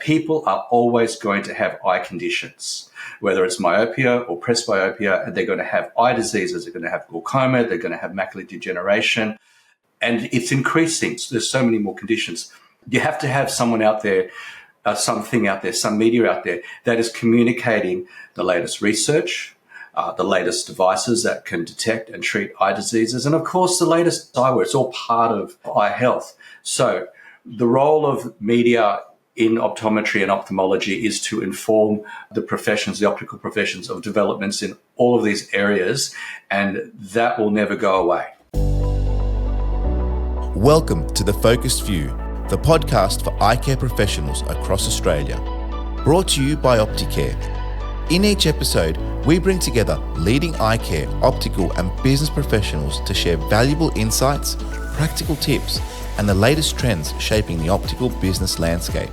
people are always going to have eye conditions, whether it's myopia or presbyopia, and they're going to have eye diseases, they're going to have glaucoma, they're going to have macular degeneration, and it's increasing. So there's so many more conditions. You have to have someone out there, something out there, some media out there that is communicating the latest research, the latest devices that can detect and treat eye diseases, and of course the latest eyewear. It's all part of eye health. So the role of media in optometry and ophthalmology is to inform the professions, the optical professions, of developments in all of these areas, and that will never go away. Welcome to The Focused View, the podcast for eye care professionals across Australia. Brought to you by Opticare. In each episode, we bring together leading eye care, optical and business professionals to share valuable insights, practical tips, and the latest trends shaping the optical business landscape.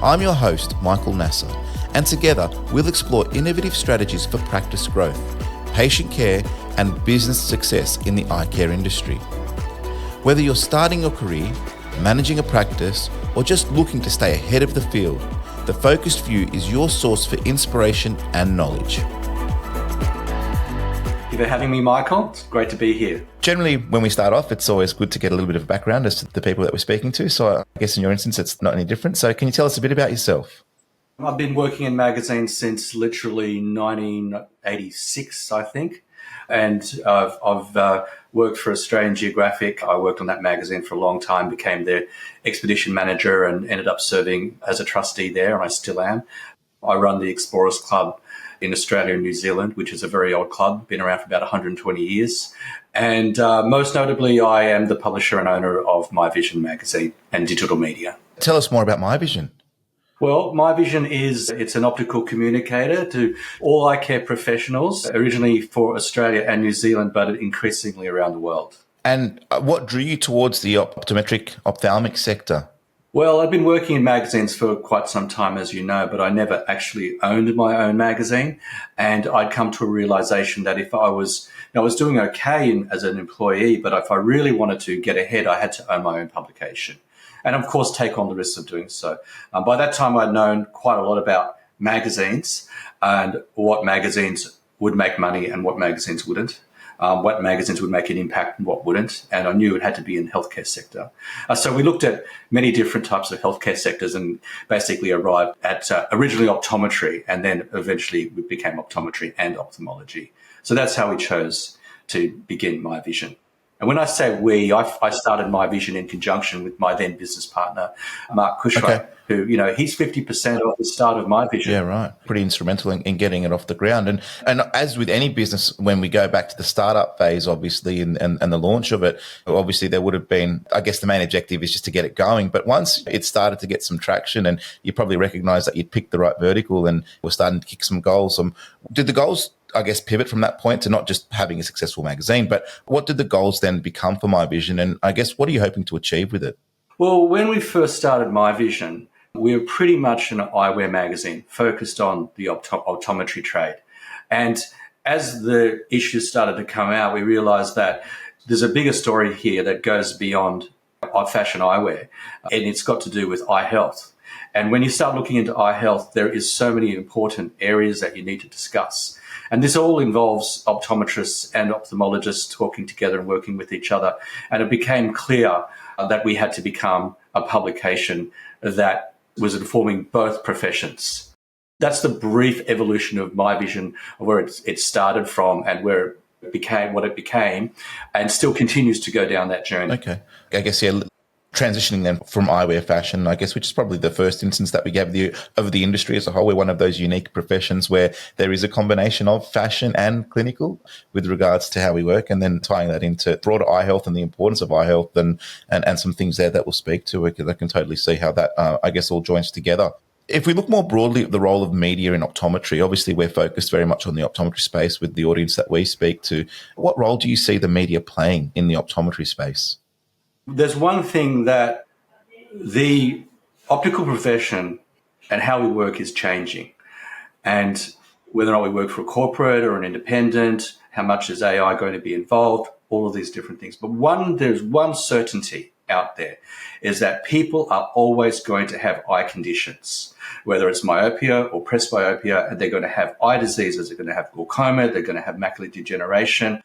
I'm your host, Michael Nasser, and together we'll explore innovative strategies for practice growth, patient care, and business success in the eye care industry. Whether you're starting your career, managing a practice, or just looking to stay ahead of the field, The Focused View is your source for inspiration and knowledge. Thank you for having me, Michael. It's great to be here. Generally, when we start off, it's always good to get a little bit of background as to the people that we're speaking to. So I guess in your instance, it's not any different. So can you tell us a bit about yourself? I've been working in magazines since literally 1986, I think. And I've worked for Australian Geographic. I worked on that magazine for a long time, became their expedition manager and ended up serving as a trustee there, and I still am. I run the Explorers Club in Australia and New Zealand, which is a very old club, been around for about 120 years. And most notably, I am the publisher and owner of Mivision magazine and digital media. Tell us more about Mivision. Well, Mivision it's an optical communicator to all eye care professionals, originally for Australia and New Zealand, but increasingly around the world. And what drew you towards the optometric ophthalmic sector? Well, I've been working in magazines for quite some time, as you know, but I never actually owned my own magazine. And I'd come to a realization that if I was doing okay as an employee, but if I really wanted to get ahead, I had to own my own publication. And of course, take on the risks of doing so. By that time, I'd known quite a lot about magazines and what magazines would make money and what magazines wouldn't. What magazines would make an impact and what wouldn't. And I knew it had to be in the healthcare sector. So we looked at many different types of healthcare sectors and basically arrived at originally optometry, and then eventually we became optometry and ophthalmology. So that's how we chose to begin Mivision. And when I say we, I started Mivision in conjunction with my then business partner, Mark Cushray, who, he's 50% of the start of Mivision. Yeah, right. Pretty instrumental in getting it off the ground. And as with any business, when we go back to the startup phase, obviously, and the launch of it, obviously there would have been, I guess the main objective is just to get it going. But once it started to get some traction and you probably recognize that you'd picked the right vertical and were starting to kick some goals, did the goals, I guess, pivot from that point to not just having a successful magazine, but what did the goals then become for Mivision? And I guess, what are you hoping to achieve with it? Well, when we first started Mivision, we were pretty much an eyewear magazine focused on the optometry trade. And as the issues started to come out, we realized that there's a bigger story here that goes beyond fashion eyewear, and it's got to do with eye health. And when you start looking into eye health, there is so many important areas that you need to discuss. And this all involves optometrists and ophthalmologists talking together and working with each other. And it became clear that we had to become a publication that was informing both professions. That's the brief evolution of Mivision, of where it started from and where it became what it became, and still continues to go down that journey. Okay. I guess, transitioning then from eyewear fashion, I guess, which is probably the first instance that we gave of the industry as a whole. We're one of those unique professions where there is a combination of fashion and clinical with regards to how we work, and then tying that into broader eye health and the importance of eye health and some things there that we'll speak to. I can totally see how that, I guess, all joins together. If we look more broadly at the role of media in optometry, obviously we're focused very much on the optometry space with the audience that we speak to. What role do you see the media playing in the optometry space? There's one thing that the optical profession and how we work is changing. And whether or not we work for a corporate or an independent, how much is AI going to be involved, all of these different things. But there's one certainty, out there is that people are always going to have eye conditions, whether it's myopia or presbyopia, and they're going to have eye diseases, they're going to have glaucoma, they're going to have macular degeneration.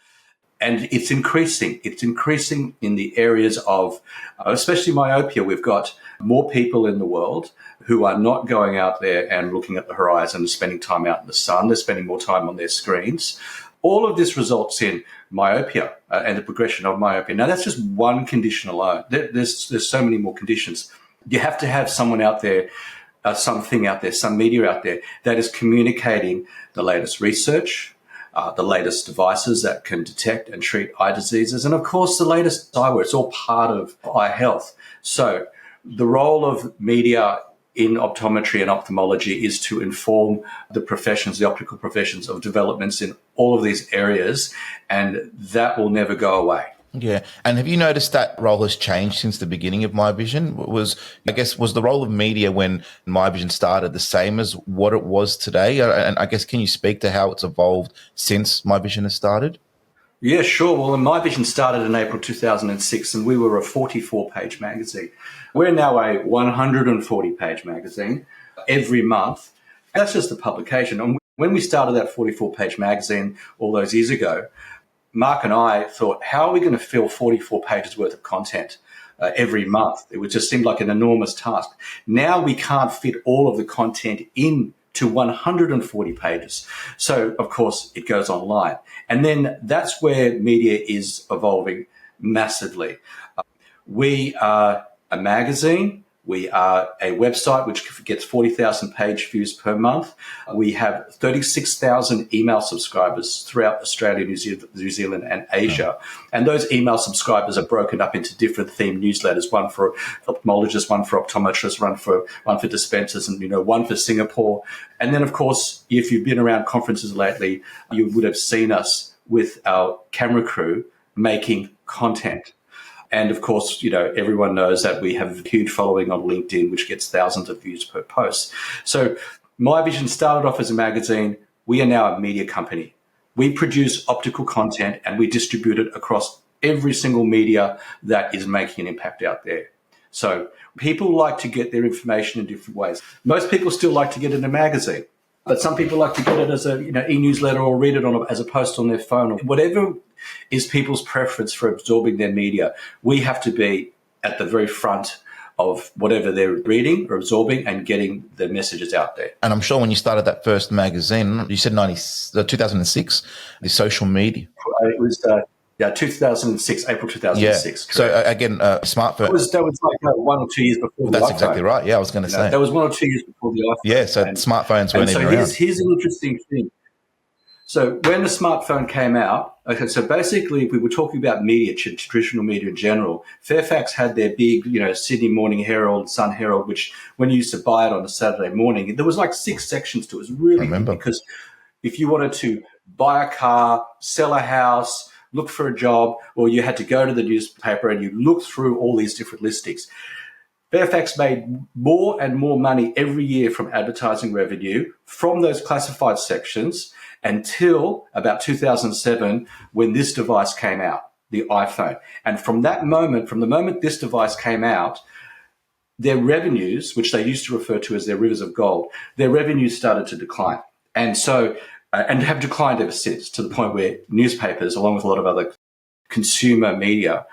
And it's increasing. It's increasing in the areas of, especially myopia. We've got more people in the world who are not going out there and looking at the horizon and spending time out in the sun. They're spending more time on their screens. All of this results in myopia and the progression of myopia. Now, that's just one condition alone. There's so many more conditions. You have to have someone out there, something out there, some media out there that is communicating the latest research, the latest devices that can detect and treat eye diseases, and of course the latest eyewear. It's all part of eye health. So the role of media in optometry and ophthalmology is to inform the professions, the optical professions, of developments in all of these areas, and that will never go away. Yeah. And have you noticed that role has changed since the beginning of Mivision? Was the role of media when Mivision started the same as what it was today? And I guess, can you speak to how it's evolved since Mivision has started? Yeah, sure. Well, Mivision started in April 2006, and we were a 44-page magazine. We're now a 140-page magazine every month. That's just the publication. And when we started that 44-page magazine all those years ago, Mark and I thought, how are we going to fill 44 pages worth of content every month? It would just seem like an enormous task. Now we can't fit all of the content into 140 pages. So, of course, it goes online. And then that's where media is evolving massively. We are a magazine. We are a website which gets 40,000 page views per month. We have 36,000 email subscribers throughout Australia, New Zealand, and Asia. And those email subscribers are broken up into different themed newsletters, one for ophthalmologists, one for optometrists, one for dispensers, and one for Singapore. And then, of course, if you've been around conferences lately, you would have seen us with our camera crew making content. And of course, everyone knows that we have a huge following on LinkedIn, which gets thousands of views per post. So Mivision started off as a magazine. We are now a media company. We produce optical content and we distribute it across every single media that is making an impact out there. So people like to get their information in different ways. Most people still like to get it in a magazine, but some people like to get it as a e-newsletter or read it as a post on their phone, or whatever is people's preference for absorbing their media. We have to be at the very front of whatever they're reading or absorbing and getting the messages out there. And I'm sure when you started that first magazine, you said 2006, the social media. It was 2006, April 2006. Yeah. So again, smartphone. That was like 1 or 2 years before the iPhone. That's exactly right. Yeah, I was going to say. That was 1 or 2 years before the iPhone. Yeah, so smartphones weren't even around. Here's an interesting thing. So when the smartphone came out, okay, so basically if we were talking about media, traditional media in general, Fairfax had their big, Sydney Morning Herald, Sun Herald, which when you used to buy it on a Saturday morning, there was like 6 sections to it. It was really good because if you wanted to buy a car, sell a house, look for a job, or you had to go to the newspaper and you look through all these different listings. Fairfax made more and more money every year from advertising revenue from those classified sections until about 2007 when this device came out, the iPhone. And from the moment this device came out, their revenues, which they used to refer to as their rivers of gold, their revenues started to decline. And so, and have declined ever since, to the point where newspapers, along with a lot of other consumer media,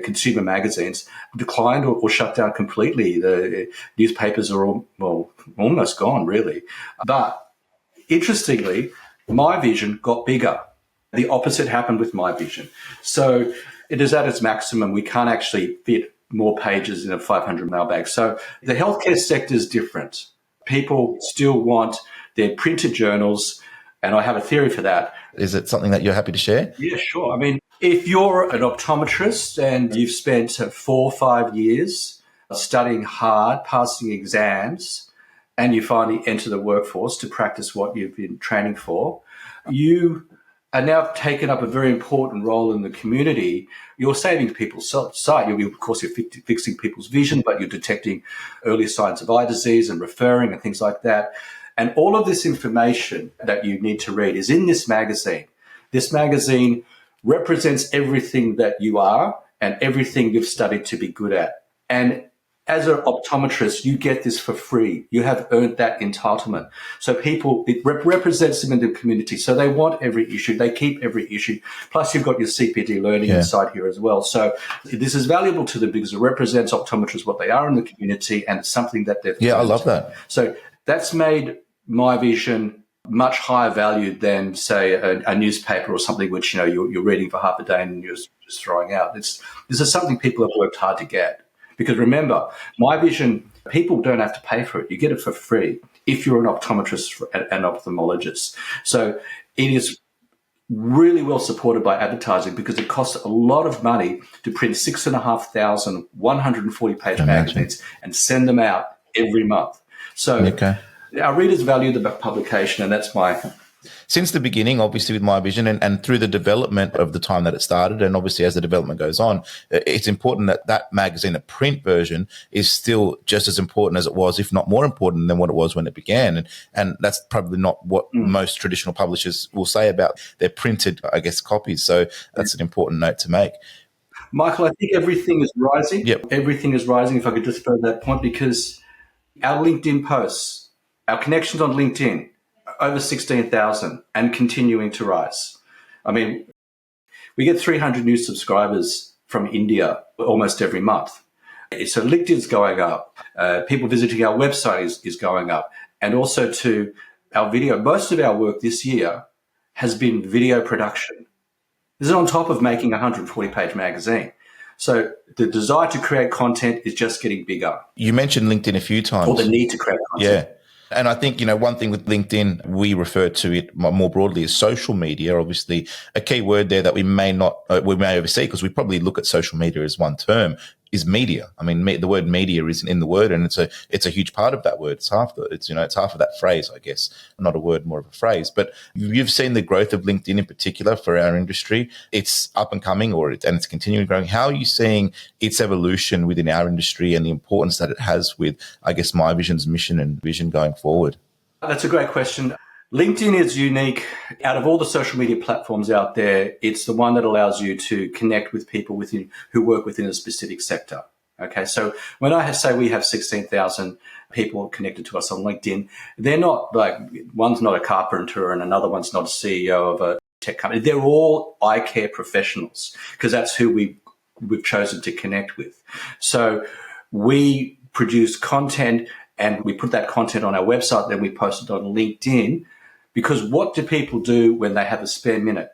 consumer magazines, declined or shut down completely. The newspapers are almost gone, really. But interestingly, Mivision got bigger. The opposite happened with Mivision. So it is at its maximum. We can't actually fit more pages in a 500 mailbag. So the healthcare sector is different. People still want their printed journals, and I have a theory for that. Is it something that you're happy to share? Yeah, sure. I mean, if you're an optometrist and you've spent 4 or 5 years studying hard, passing exams, and you finally enter the workforce to practice what you've been training for, you are now taken up a very important role in the community. You're saving people's sight. You're fixing people's vision, but you're detecting early signs of eye disease and referring and things like that. And all of this information that you need to read is in this magazine. This magazine represents everything that you are and everything you've studied to be good at. And as an optometrist, you get this for free. You have earned that entitlement. So people, it represents them in the community. So they want every issue. They keep every issue. Plus, you've got your CPD learning inside here as well. So this is valuable to them because it represents optometrists, what they are in the community, and it's something that they've Yeah, I love that. So that's made Mivision much higher valued than, say, a newspaper or something which, you're reading for half a day and you're just throwing out. This is something people have worked hard to get. Because remember, Mivision, people don't have to pay for it. You get it for free if you're an optometrist and ophthalmologist. So it is really well supported by advertising because it costs a lot of money to print 6,500 140-page magazines and send them out every month. So our readers value the publication, and that's my... Since the beginning, obviously, with Mivision and through the development of the time that it started, and obviously as the development goes on, it's important that magazine, a print version, is still just as important as it was, if not more important than what it was when it began. And that's probably not what most traditional publishers will say about their printed, I guess, copies. So that's an important note to make. Michael, I think everything is rising. Yep. Everything is rising, if I could just throw that point, because our LinkedIn posts, our connections on LinkedIn, over 16,000 and continuing to rise. I mean, we get 300 new subscribers from India almost every month. So LinkedIn's going up. People visiting our website is going up. And also to our video. Most of our work this year has been video production. This is on top of making a 140-page magazine. So the desire to create content is just getting bigger. You mentioned LinkedIn a few times. Or the need to create content. Yeah. And I think, one thing with LinkedIn, we refer to it more broadly as social media. Obviously, a key word there that we may oversee, because we probably look at social media as one term, is media. I mean, the word media isn't in the word, and it's a huge part of that word. It's half of that phrase, I guess. Not a word, more of a phrase. But you've seen the growth of LinkedIn in particular for our industry. It's up and coming, and it's continuing growing. How are you seeing its evolution within our industry and the importance that it has with, I guess, Mivision's mission and vision going forward? That's a great question. LinkedIn is unique. Out of all the social media platforms out there, it's the one that allows you to connect with people who work within a specific sector. Okay, so when I say we have 16,000 people connected to us on LinkedIn, they're not like, one's not a carpenter and another one's not a CEO of a tech company. They're all eye care professionals because that's who we've chosen to connect with. So we produce content and we put that content on our website, then we post it on LinkedIn. Because what do people do when they have a spare minute?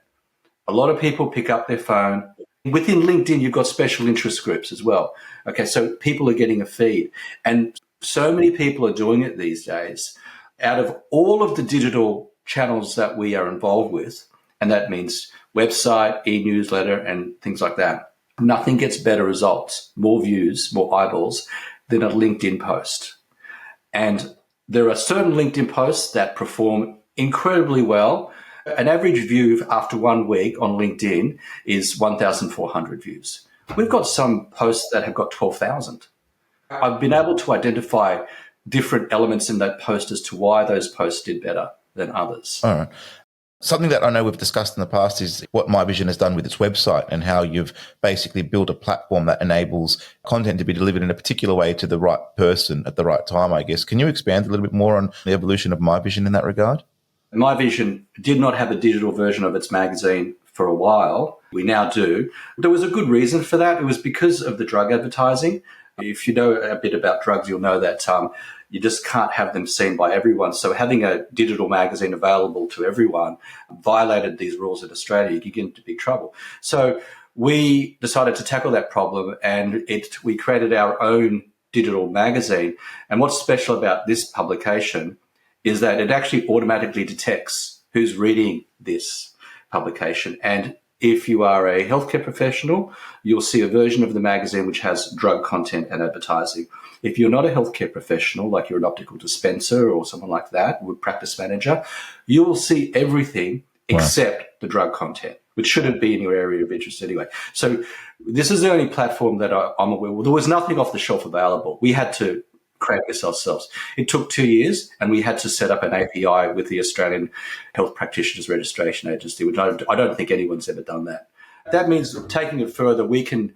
A lot of people pick up their phone. Within LinkedIn, you've got special interest groups as well. Okay, so people are getting a feed. And so many people are doing it these days. Out of all of the digital channels that we are involved with, and that means website, e-newsletter, and things like that, nothing gets better results, more views, more eyeballs than a LinkedIn post. And there are certain LinkedIn posts that perform incredibly well. An average view after 1 week on LinkedIn is 1,400 views. We've got some posts that have got 12,000. I've been able to identify different elements in that post as to why those posts did better than others. All right. Something that I know we've discussed in the past is what Mivision has done with its website and how you've basically built a platform that enables content to be delivered in a particular way to the right person at the right time, I guess. Can you expand a little bit more on the evolution of Mivision in that regard? Mivision did not have a digital version of its magazine for a while. We now do. There was a good reason for that. It was because of the drug advertising. If you know a bit about drugs, you'll know that you just can't have them seen by everyone. So having a digital magazine available to everyone violated these rules in Australia. You could get into big trouble. So we decided to tackle that problem, and we created our own digital magazine. And what's special about this publication is that it actually automatically detects who's reading this publication. And if you are a healthcare professional, you'll see a version of the magazine which has drug content and advertising. If you're not a healthcare professional, like you're an optical dispenser or someone like that, or a practice manager, you will see everything except the drug content, which shouldn't be in your area of interest anyway. So this is the only platform that I'm aware of. There was nothing off the shelf available. We had to create this ourselves. It took 2 years, and we had to set up an API with the Australian Health Practitioners Registration Agency, which I don't think anyone's ever done that. That means taking it further, we can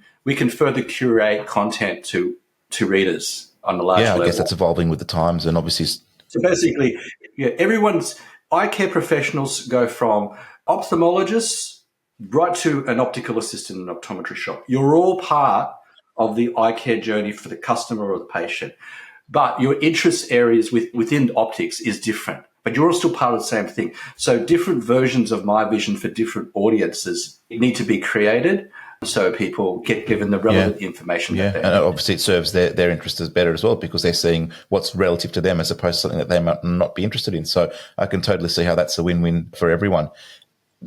further curate content to readers on a large level. I guess that's evolving with the times, and obviously. So basically, everyone's eye care professionals go from ophthalmologists right to an optical assistant in an optometry shop. You're all part of the eye care journey for the customer or the patient, but your interest areas within optics is different. But you're all still part of the same thing. So different versions of Mivision for different audiences need to be created so people get given the relevant information. Yeah, and obviously it serves their interests better as well, because they're seeing what's relative to them as opposed to something that they might not be interested in. So I can totally see how that's a win-win for everyone.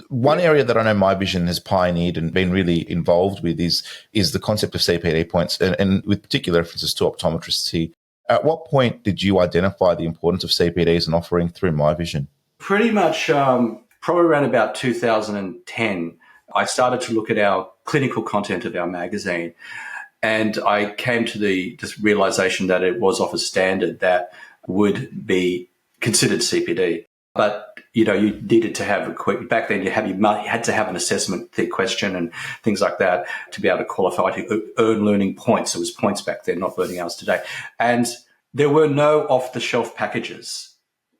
One area that I know Mivision has pioneered and been really involved with is the concept of CPD points, and with particular references to optometrists here. At what point did you identify the importance of CPD as an offering through Mivision? Pretty much probably around about 2010, I started to look at our clinical content of our magazine, and I came to this realization that it was of a standard that would be considered CPD. But you needed to have back then you had to have an assessment question and things like that to be able to qualify to earn learning points. It was points back then, not learning hours today. And there were no off-the-shelf packages.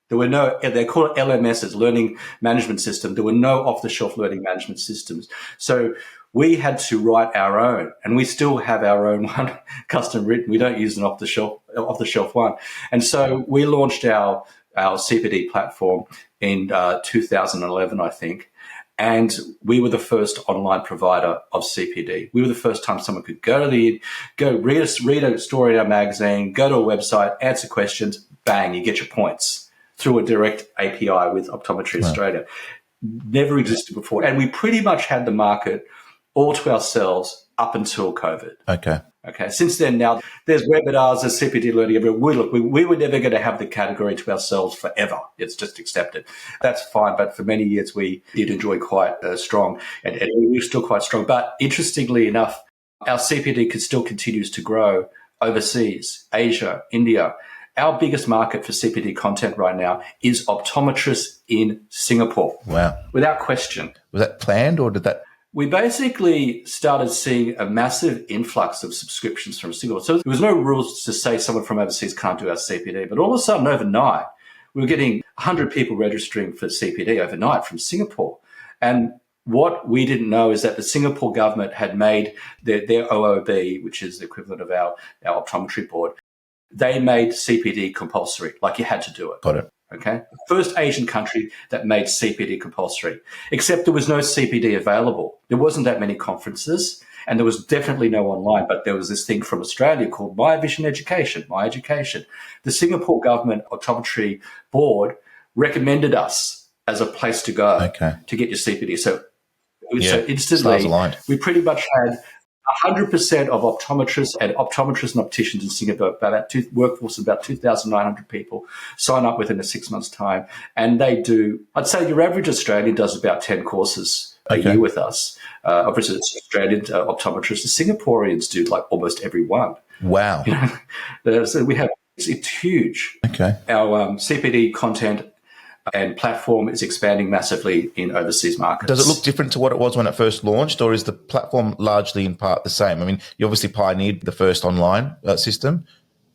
There were no, they call it LMSs, learning management system. There were no off-the-shelf learning management systems. So we had to write our own, and we still have our own one custom written. We don't use an off-the-shelf one. And so we launched our CPD platform in 2011, I think, and we were the first online provider of CPD. We were the first time someone could go read a story in our magazine, go to a website, answer questions, bang, you get your points through a direct API with Optometry Australia. Never existed before, and we pretty much had the market all to ourselves up until COVID. Okay. Since then, now there's webinars, there's CPD learning everywhere. We were never going to have the category to ourselves forever. It's just accepted. That's fine. But for many years, we did enjoy quite strong, and we were still quite strong. But interestingly enough, our CPD still continues to grow overseas, Asia, India. Our biggest market for CPD content right now is optometrists in Singapore. Wow. Without question. Was that planned, or did that? We basically started seeing a massive influx of subscriptions from Singapore. So there was no rules to say someone from overseas can't do our CPD. But all of a sudden, overnight, we were getting 100 people registering for CPD overnight from Singapore. And what we didn't know is that the Singapore government had made their OOB, which is the equivalent of our optometry board, they made CPD compulsory, like you had to do it. Got it. Okay. First Asian country that made CPD compulsory, except there was no CPD available. There wasn't that many conferences, and there was definitely no online, but there was this thing from Australia called Mivision Education, My Education. The Singapore government optometry board recommended us as a place to go to get your CPD. So instantly, we pretty much had 100% of optometrists and opticians in Singapore, workforce of about 2,900 people, sign up within a 6 months' time. And they do, I'd say your average Australian does about 10 courses a year with us. Obviously, it's Australian optometrists. The Singaporeans do like almost every one. Wow. So we have, it's huge. Okay. Our CPD content and platform is expanding massively in overseas markets. Does it look different to what it was when it first launched, or is the platform largely in part the same? I mean, you obviously pioneered the first online system.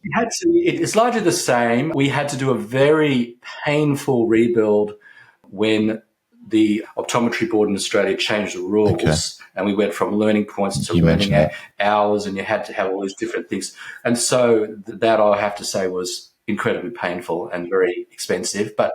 It's largely the same. We had to do a very painful rebuild when the Optometry Board in Australia changed the rules, and we went from learning points to learning hours, and you had to have all these different things. And so that, I have to say, was incredibly painful and very expensive, but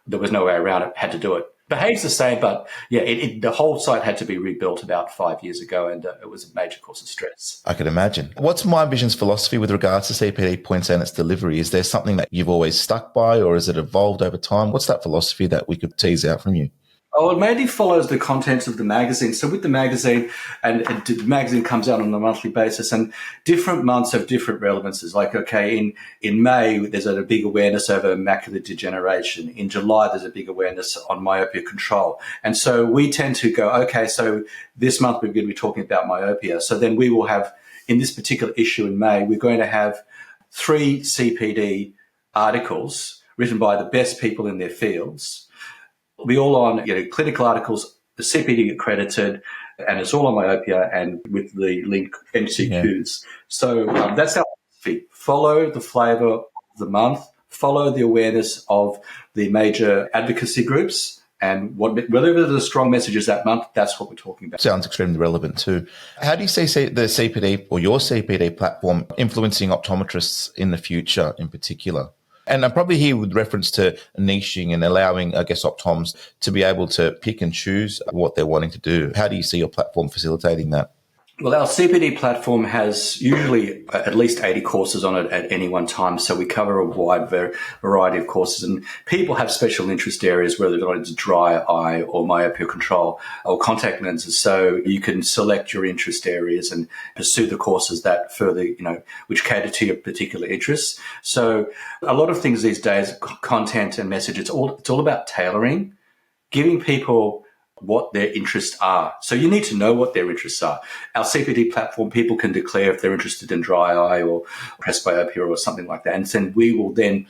there was no way around it. Had to do it. Behaves the same, but the whole site had to be rebuilt about 5 years ago, and it was a major cause of stress. I could imagine. What's Mivision's philosophy with regards to CPD points and its delivery? Is there something that you've always stuck by, or has it evolved over time? What's that philosophy that we could tease out from you? Oh, it mainly follows the contents of the magazine. So with the magazine, and the magazine comes out on a monthly basis, and different months have different relevances. Like, in May, there's a big awareness over macular degeneration. In July, there's a big awareness on myopia control. And so we tend to go, so this month we're going to be talking about myopia. So then we will have, in this particular issue in May, we're going to have 3 CPD articles written by the best people in their fields. We'll be all on clinical articles, the CPD accredited, and it's all on myopia and with the link MCQs. So that's our philosophy. Follow the flavour of the month, follow the awareness of the major advocacy groups, and whatever the strong messages that month, that's what we're talking about. Sounds extremely relevant too. How do you see the CPD or your CPD platform influencing optometrists in the future in particular? And I'm probably here with reference to niching and allowing, I guess, optoms to be able to pick and choose what they're wanting to do. How do you see your platform facilitating that? Well, our CPD platform has usually at least 80 courses on it at any one time. So we cover a wide variety of courses, and people have special interest areas, whether it's dry eye or myopia control or contact lenses. So you can select your interest areas and pursue the courses that further, which cater to your particular interests. So a lot of things these days, content and message, it's all about tailoring, giving people what their interests are. So you need to know what their interests are. Our CPD platform, people can declare if they're interested in dry eye or presbyopia or something like that. And then we will then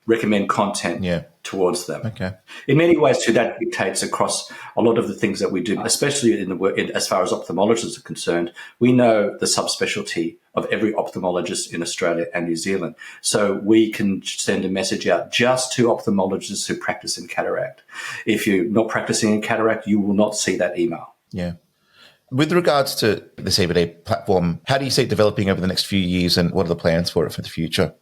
recommend content towards them. Okay. In many ways, too, that dictates across a lot of the things that we do, especially in the work, as far as ophthalmologists are concerned. We know the subspecialty of every ophthalmologist in Australia and New Zealand. So we can send a message out just to ophthalmologists who practice in cataract. If you're not practicing in cataract, you will not see that email. Yeah. With regards to the CPD platform, how do you see it developing over the next few years, and what are the plans for it for the future?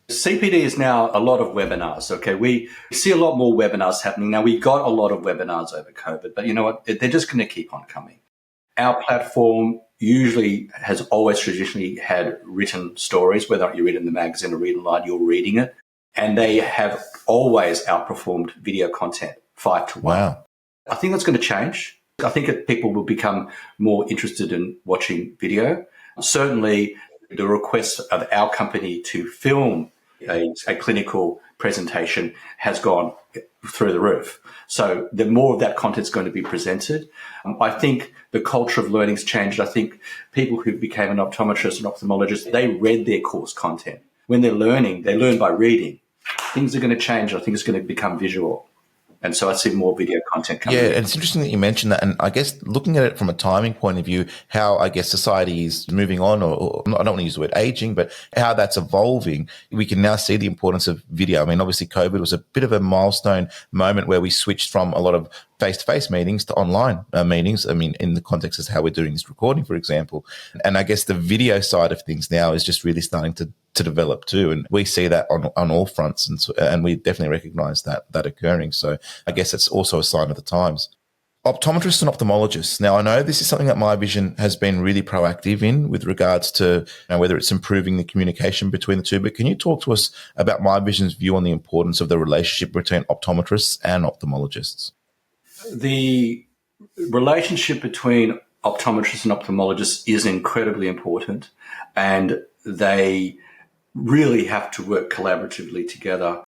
CPD is now a lot of webinars, okay? We see a lot more webinars happening. Now, we got a lot of webinars over COVID, but you know what? They're just going to keep on coming. Our platform usually has always traditionally had written stories, whether you read in the magazine or read online, you're reading it. And they have always outperformed video content 5-1. Wow. I think that's going to change. I think that people will become more interested in watching video. Certainly, the request of our company to film a clinical presentation has gone through the roof. So the more of that content's going to be presented. I think the culture of learning's changed. I think people who became an optometrist and ophthalmologist, they read their course content. When they're learning, they learn by reading. Things are going to change. I think it's going to become visual. And so I see more video content coming in. Yeah, and it's interesting that you mentioned that. And I guess looking at it from a timing point of view, how I guess society is moving on, or I don't want to use the word aging, but how that's evolving, we can now see the importance of video. I mean, obviously COVID was a bit of a milestone moment where we switched from a lot of face-to-face meetings to online meetings. I mean, in the context of how we're doing this recording, for example. And I guess the video side of things now is just really starting to develop too. And we see that on all fronts. And we definitely recognize that occurring. So I guess it's also a sign of the times. Optometrists and ophthalmologists. Now, I know this is something that Mivision has been really proactive in with regards to whether it's improving the communication between the two. But can you talk to us about Mivision's view on the importance of the relationship between optometrists and ophthalmologists? The relationship between optometrists and ophthalmologists is incredibly important, and they really have to work collaboratively together.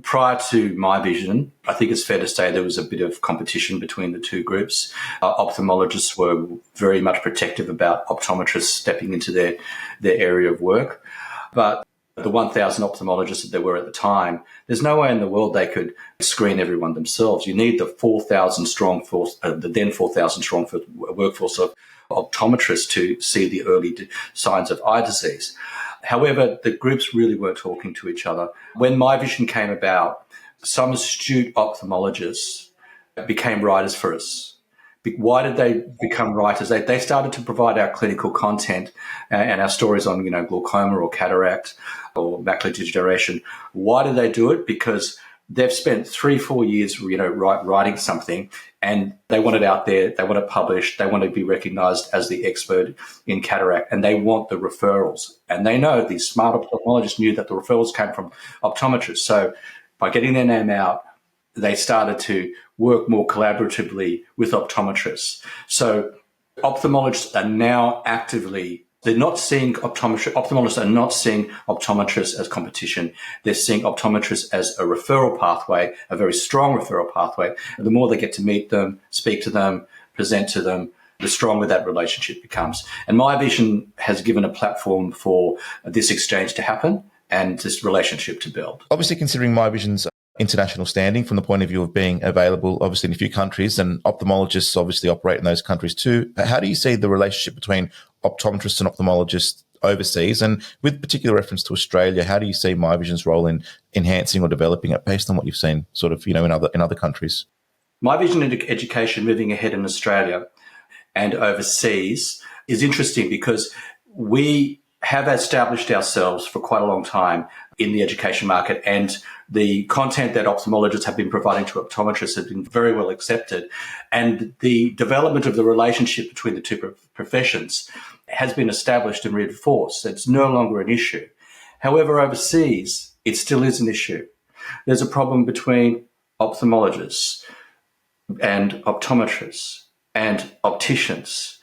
Prior to Mivision, I think it's fair to say there was a bit of competition between the two groups. Ophthalmologists were very much protective about optometrists stepping into their area of work. But the 1,000 ophthalmologists that there were at the time, there's no way in the world they could screen everyone themselves. You need the 4,000 strong force, the then 4,000 strong workforce of optometrists to see the early signs of eye disease. However, the groups really weren't talking to each other. When Mivision came about, some astute ophthalmologists became writers for us. Why did they become writers? They started to provide our clinical content and our stories on, glaucoma or cataract or macular degeneration. Why did they do it? Because they've spent 3-4 years, writing something, and they want it out there. They want it published. They want to be recognized as the expert in cataract, and they want the referrals. And they know these smart ophthalmologists knew that the referrals came from optometrists. So by getting their name out, they started to work more collaboratively with optometrists. So ophthalmologists are now they're not seeing ophthalmologists are not seeing optometrists as competition. They're seeing optometrists as a referral pathway, a very strong referral pathway. And the more they get to meet them, speak to them, present to them, the stronger that relationship becomes. And Mivision has given a platform for this exchange to happen and this relationship to build. Obviously, considering Mivision's international standing from the point of view of being available, obviously, in a few countries, and ophthalmologists obviously operate in those countries too. How do you see the relationship between optometrists and ophthalmologists overseas? And with particular reference to Australia, how do you see Mivision's role in enhancing or developing it based on what you've seen sort of, in other countries? Mivision education moving ahead in Australia and overseas is interesting because we have established ourselves for quite a long time in the education market, and the content that ophthalmologists have been providing to optometrists has been very well accepted. And the development of the relationship between the two professions has been established and reinforced. It's no longer an issue. However, overseas, it still is an issue. There's a problem between ophthalmologists and optometrists and opticians.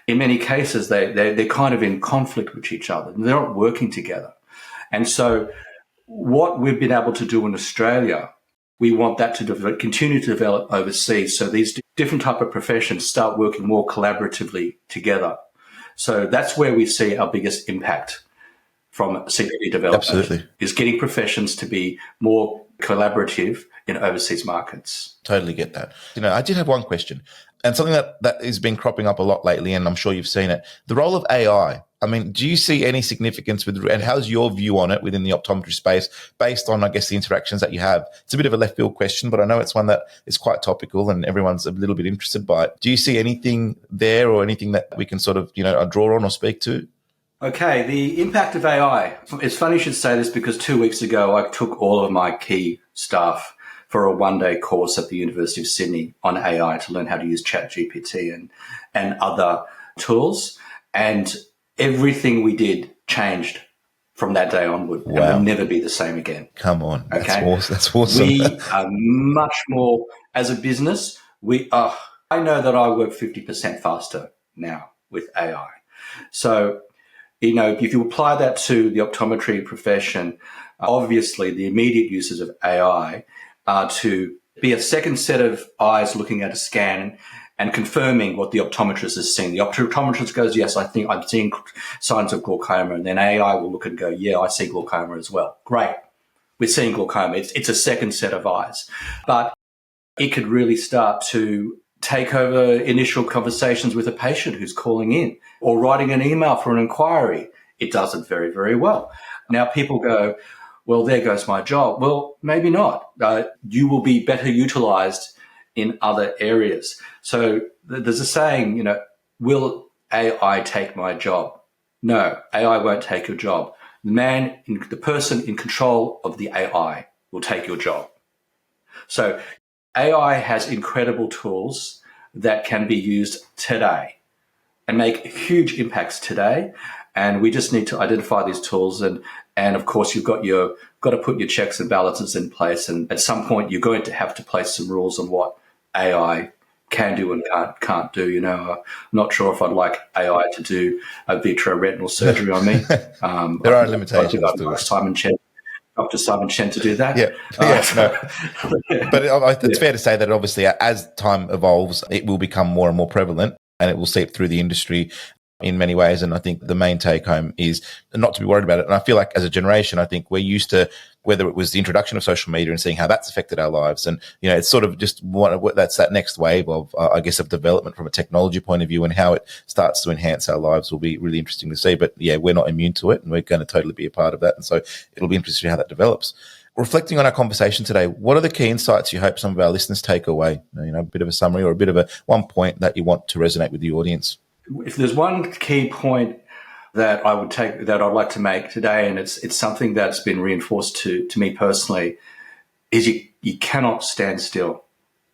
In many cases, they're kind of in conflict with each other. They're not working together. And so what we've been able to do in Australia, we want that to continue to develop overseas. So these different type of professions start working more collaboratively together. So that's where we see our biggest impact from CPD development. Absolutely. Is getting professions to be more collaborative in overseas markets. Totally get that. I did have one question, and something that has been cropping up a lot lately, and I'm sure you've seen it, the role of AI. I mean, do you see any significance and how's your view on it within the optometry space based on, I guess, the interactions that you have? It's a bit of a left field question, but I know it's one that is quite topical and everyone's a little bit interested by it. Do you see anything there or anything that we can sort of, draw on or speak to? Okay, the impact of AI. It's funny you should say this because 2 weeks ago, I took all of my key staff for a one-day course at the University of Sydney on AI to learn how to use ChatGPT and other tools. And everything we did changed from that day onward. Wow. And will never be the same again. Come on. Okay? That's awesome. We are much more, as a business, I know that I work 50% faster now with AI. So, if you apply that to the optometry profession, obviously the immediate uses of AI are to be a second set of eyes looking at a scan and confirming what the optometrist is seeing. The optometrist goes, yes, I think I'm seeing signs of glaucoma. And then AI will look and go, yeah, I see glaucoma as well. Great. We're seeing glaucoma. It's a second set of eyes. But it could really start to take over initial conversations with a patient who's calling in or writing an email for an inquiry. It does it very, very well. Now people go, well, there goes my job. Well, maybe not. You will be better utilized in other areas. So there's a saying, will AI take my job? No, AI won't take your job. The person in control of the AI will take your job. So AI has incredible tools that can be used today and make huge impacts today. And we just need to identify these tools. And of course, you've got to put your checks and balances in place. And at some point, you're going to have to place some rules on what AI can do and can't do. I'm not sure if I'd like AI to do a vitreoretinal surgery on me. There are limitations to it. Dr. Simon Chen to do that. No. But it's fair to say that obviously as time evolves, it will become more and more prevalent and it will seep through the industry in many ways. And I think the main take home is not to be worried about it. And I feel like as a generation, I think we're used to, whether it was the introduction of social media and seeing how that's affected our lives. And, it's sort of just that's that next wave of, I guess, of development from a technology point of view, and how it starts to enhance our lives will be really interesting to see. But yeah, we're not immune to it and we're going to totally be a part of that. And so it'll be interesting how that develops. Reflecting on our conversation today, what are the key insights you hope some of our listeners take away? A bit of a summary or a bit of one point that you want to resonate with the audience. If there's one key point that I'd like to make today, and it's something that's been reinforced to me personally, is you cannot stand still.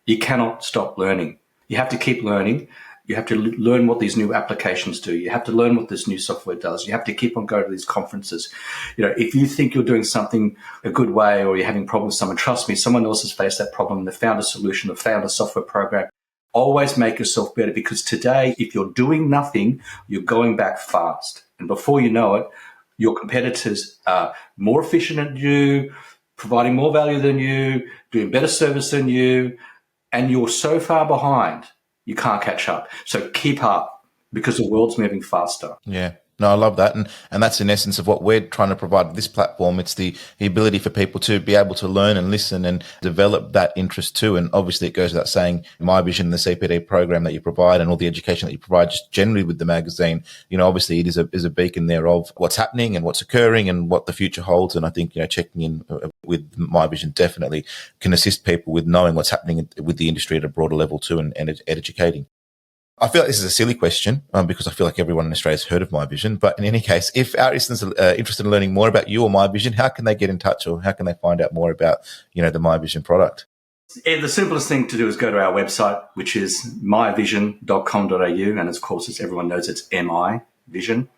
You cannot stop learning. You have to keep learning. You have to learn what these new applications do. You have to learn what this new software does. You have to keep on going to these conferences. If you think you're doing something a good way or you're having problems with someone, trust me, someone else has faced that problem. They found a solution. They found a software program. Always make yourself better, because today, if you're doing nothing, you're going back fast. And before you know it, your competitors are more efficient than you, providing more value than you, doing better service than you, and you're so far behind, you can't catch up. So keep up, because the world's moving faster. Yeah. No, I love that. And that's in essence of what we're trying to provide with this platform. It's the ability for people to be able to learn and listen and develop that interest too. And obviously it goes without saying, Mivision, the CPD program that you provide and all the education that you provide just generally with the magazine, obviously it is a beacon there of what's happening and what's occurring and what the future holds. And I think, checking in with Mivision definitely can assist people with knowing what's happening with the industry at a broader level too and educating. I feel like this is a silly question because I feel like everyone in Australia has heard of Mivision. But in any case, if our listeners are interested in learning more about you or Mivision, how can they get in touch or how can they find out more about, the Mivision product? The simplest thing to do is go to our website, which is mivision.com.au. And of course, as everyone knows, it's MI Vision.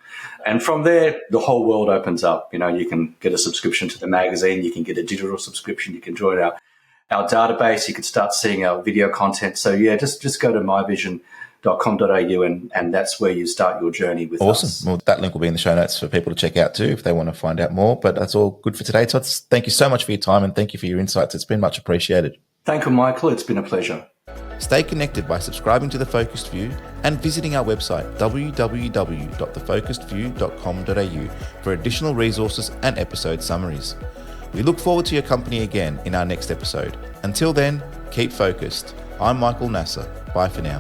And from there, the whole world opens up. You can get a subscription to the magazine. You can get a digital subscription. You can join our database. You can start seeing our video content. So, just go to mivision.com.au and that's where you start your journey with us. Awesome. Well, that link will be in the show notes for people to check out too if they want to find out more. But that's all good for today, Todd. Thank you so much for your time and thank you for your insights. It's been much appreciated. Thank you, Michael. It's been a pleasure. Stay connected by subscribing to The Focused View and visiting our website www.thefocusedview.com.au for additional resources and episode summaries. We look forward to your company again in our next episode. Until then, keep focused. I'm Michael Nasser. Bye for now.